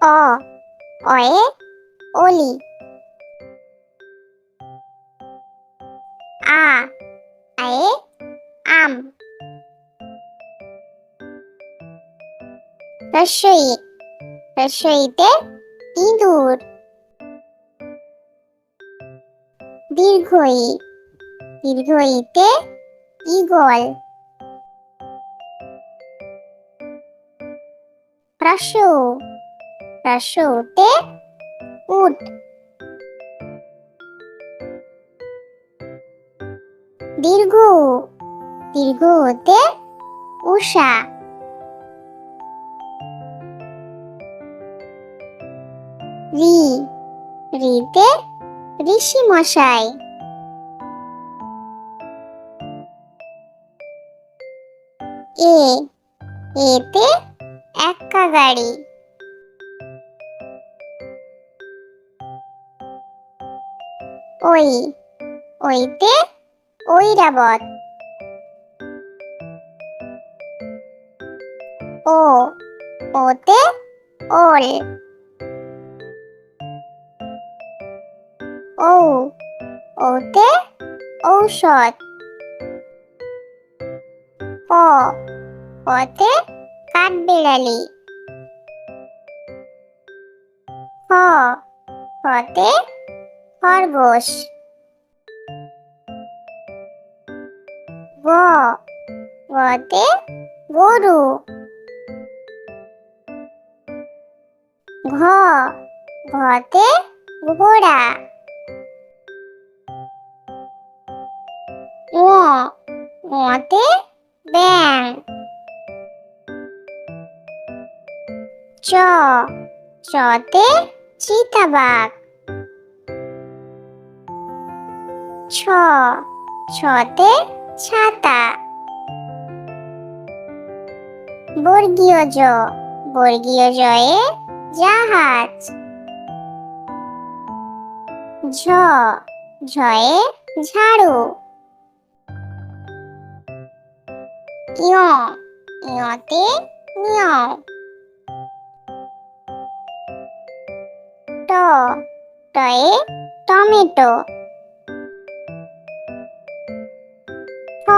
অ অয়ে অলি। আ আয়ে আম। রস্বই রস্বইতে ইঁদুর। দীর্ঘই দীর্ঘইতে ঈগল। হ্রস্ব হ্রস্বতে উট। দীর্ঘ দীর্ঘতে উষা। রি রিতে ঋষি মশাই। এ এতে এক্কা গাড়ি। ওই ওইতে ঐরাবত। ও ওতে ওল। ঔ ওতে ঔষধ। প পতে কাঠবিড়ালি। খ খতে খরগোশ। গ গতে গরু। ঘ ঘতে ঘোড়া। ঙ ঙতে ব্যাঙ। চ চতে চিতাবাঘ। ছ ছতে ছাতা। বর্গীয় জ বর্গীয় জয়ে জাহাজ। ঝ ঝয়ে ঝাড়ু। ঞ ঞতে নিয়ম। ট টয়ে টমেটো। ঠ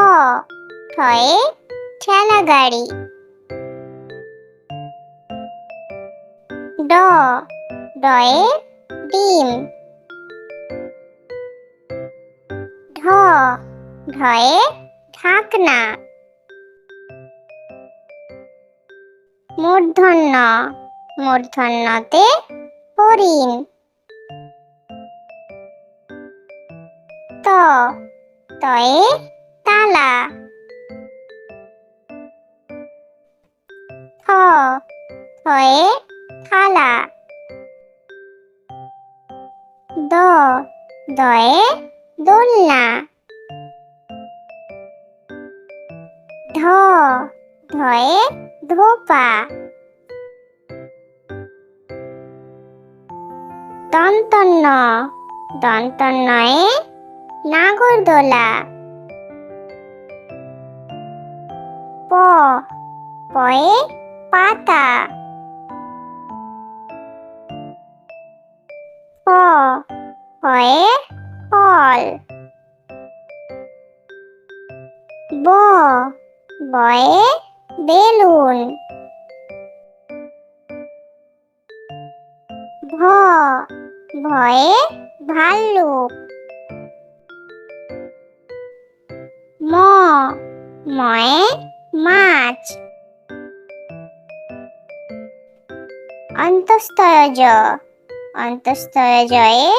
ঠয়ে ঠেলা গাড়ি। ড ডয়ে ডিম। ঢ ঢয়ে ঢাকনা। মূর্ধন্য মূর্ধন্যতে হরিণ। ত তয়ে তালা। থ থয়ে থালা। দ দয়ে দোলনা। ধ ধয়ে ধোপা। দন্তন্য দন্তন্যয়ে নাগরদোলা। প পয়ে পাতা। ফ ফয়ে ফল। ব বয়ে বেলুন। ভ ভয়ে ভাল্লুক। ম ময়ে মাছ। অন্তঃস্থজ অন্তঃস্থজয়ে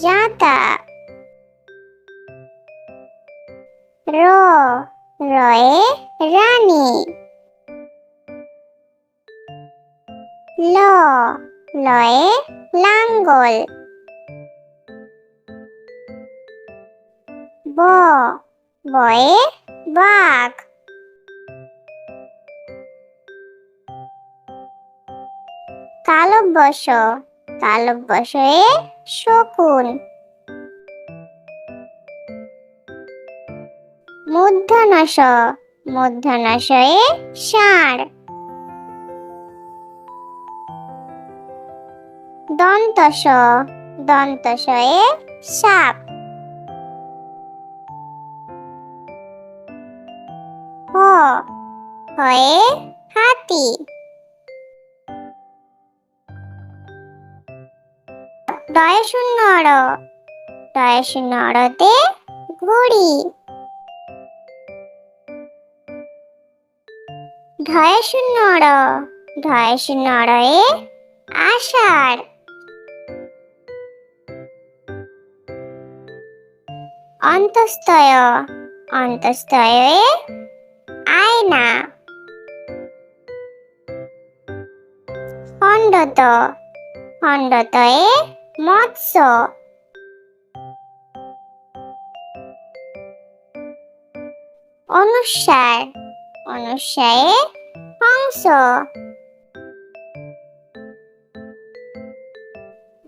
জাঁতা। র রয়ে রানী। ল লয়ে লাঙ্গল। ব বয়ে বাঘ। তালব্যশ তালব্যশয়ে শকুন। মূর্ধন্যষ মূর্ধন্যষয়ে ষাঁড়। দন্ত স, দন্ত সয়ে সাপ। হ, হয়ে হাতি। ডয়ে শূন্য র, ডয়ে শূন্য রতে ঘড়ি। ঢয়ে শূন্য র, ঢয়ে শূন্য রয়ে আষাঢ়। অন্তস্তয়, অন্তস্তয়ে আয়না। খণ্ডত, খণ্ডতয়ে মৎস্য। অনুস্বার, অনুস্বারে হংস।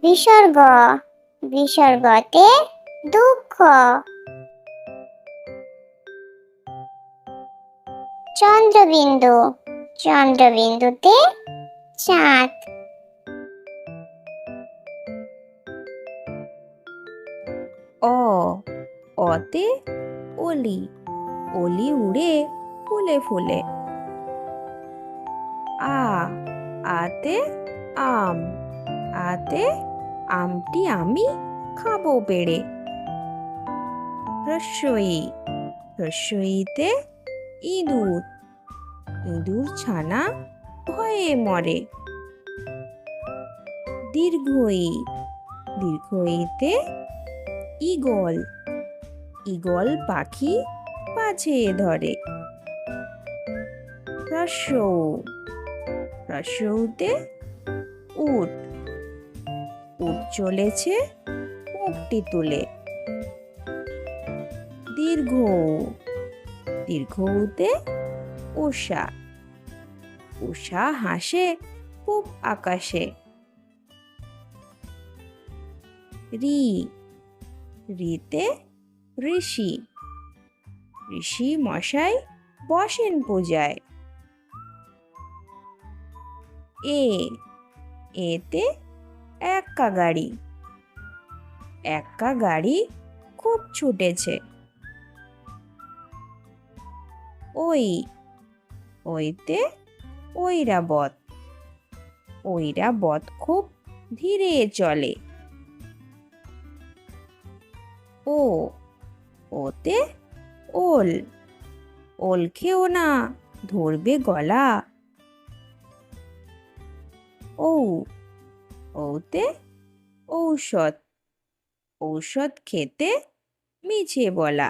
বিসর্গ, বিসর্গতে দুঃখ। চন্দ্রবিন্দু, চন্দ্রবিন্দুতে চাঁদ। অ, অতে অলি, অলি উড়ে ফুলে ফুলে। আ, আতে আম, আতে আমটি আমি খাবো পেড়ে। হ্রস্বই, হ্রস্বইতে ইঁদুর, ইঁদুর ছানা ভয়ে মরে। দীর্ঘই, দীর্ঘইতে ঈগল, ঈগল পাখি পাছে ধরে। হ্রস্ব উ, হ্রস্বউতে উট, উট চলেছে মুখটি তুলে। দীর্ঘ উ, দীর্ঘউতে উষা, উষা হাসে খুব আকাশে। রি, রিতে ঋষি, ঋষি মশাই বসেন পূজায়। এ, এতে এক্কা গাড়ি, এক্কা গাড়ি খুব ছুটেছে। ওই, ওইতে ঐরাবত, ঐরাবত খুব ধীরে চলে। ও, ওতে ওল, ওল খেও না ধরবে গলা। ঔ, ওতে ঔষধ, ঔষধ খেতে মিছে বলা।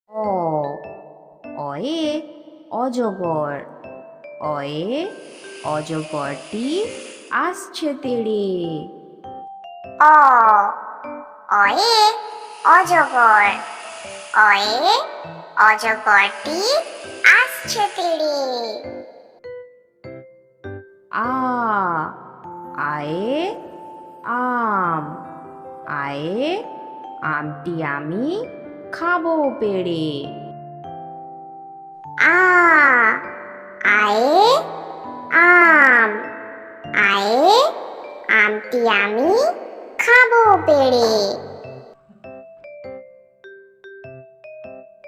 অ, অয়ে অজগর, অয়ে অজগরটি আসছে তেড়ে। অ, অয়ে অজগর, অয়ে অজগরটি আসছে তেড়ে। আ, আয়ে আম, আয়ে আমটি আমি খাবো পেড়ে। আ, আয়ে আম, আয়ে আমটি আমি খাবো পেড়ে।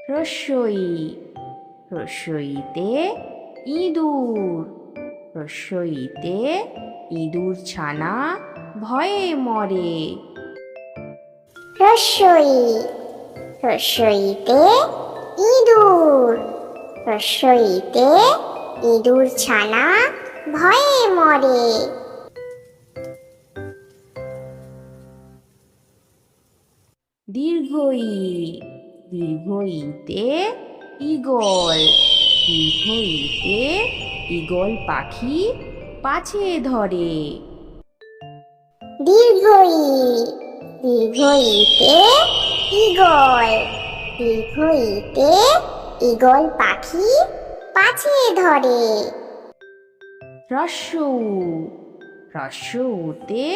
হ্রস্বই, হ্রস্বইতে ইঁদুর, হ্রস্বইতে ইঁদুর ছানা ভয়ে মরে। হ্রস্বই, হ্রস্বইতে ইঁদুর, হ্রস্বইতে ইঁদুর ছানা ভয়ে মরে। দীর্ঘই, দীর্ঘইতে ঈগল, দীর্ঘইতে ঈগল পাখি পাছে ধরে। দীর্ঘই, দীর্ঘইতে ঈগল, দীর্ঘইতে ঈগল পাখি পাছে ধরে। হ্রস্ব উ, হ্রস্বউতে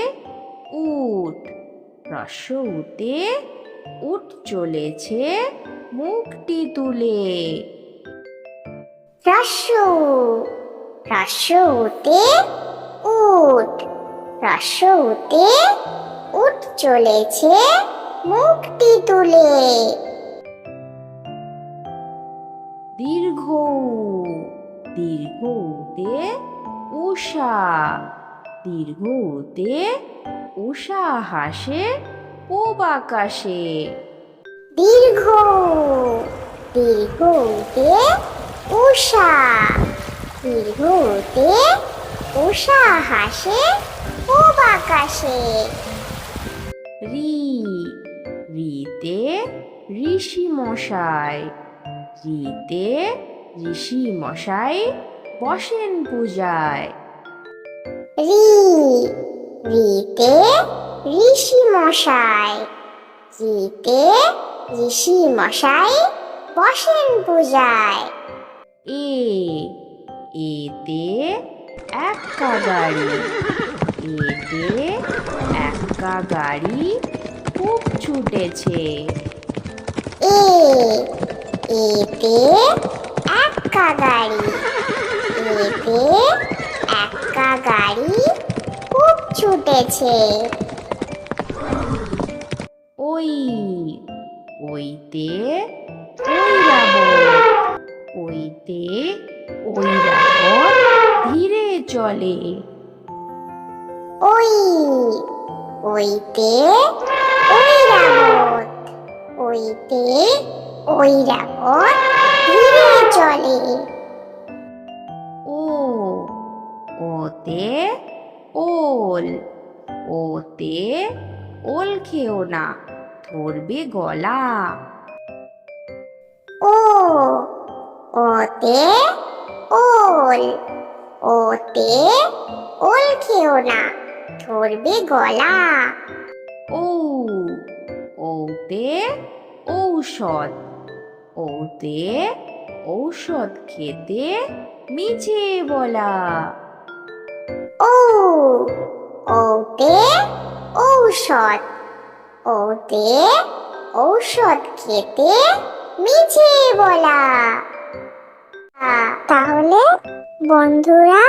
উট, হ্রস্বউতে উট চলেছে মুখটি তুলে। হ্রস্ব উ, হ্রস্বউতে উট, রস্যউতে উট চলেছে মুখটি তুলে। দীর্ঘ উ, দীর্ঘ উতে উষা, দীর্ঘ উতে উষা হাসে পূব আকাশে। দীর্ঘ উ, দীর্ঘ উতে উষা, দীর্ঘ উতে উষা হাসে পূব আকাশে। রি, রিতে ঋষি মশাই, রিতে ঋষি মশাই বসেন পূজায়। রি, রিতে ঋষি মশাই, রিতে ঋষি মশাই বসেন পূজায়। এ, এতে এক্কা গাড়ি, এতে এক্কা গাড়ি খুব ছুটেছে। এ, এতে এক্কা গাড়ি, এতে এক্কা গাড়ি খুব ছুটেছে। ওই, ওইতে ঐরাবত, ওইতে ঐরাবত ধীরে চলে। ওই, ওইতে ঐরাবত, ওইতে ঐরাবত ধীরে চলে। ও, ওতে ওল, ওতে ওল খেও না ধরবে গলা। ও, ওতে ওল, ওতে ওল খেও না ধরবে গলা। ও, ওতে ঔষধ, ওতে ঔষধ খেতে মিছে বলা। ও, ওতে ঔষধ, ওতে ঔষধ খেতে মিছে বলা। তাহলে বন্ধুরা,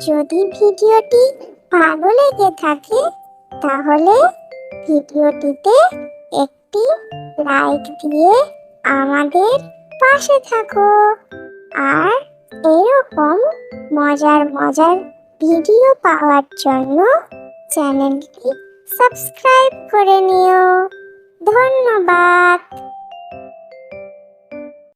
যদি ভিডিওটি ভালো লেগে থাকে তাহলে ভিডিওটিতে একটি লাইক দিয়ে আমাদের পাশে থাকো। আর এরকম মজার মজার ভিডিও পাওয়ার জন্য চ্যানেলটি সাবস্ক্রাইব করে নিও। ধন্যবাদ।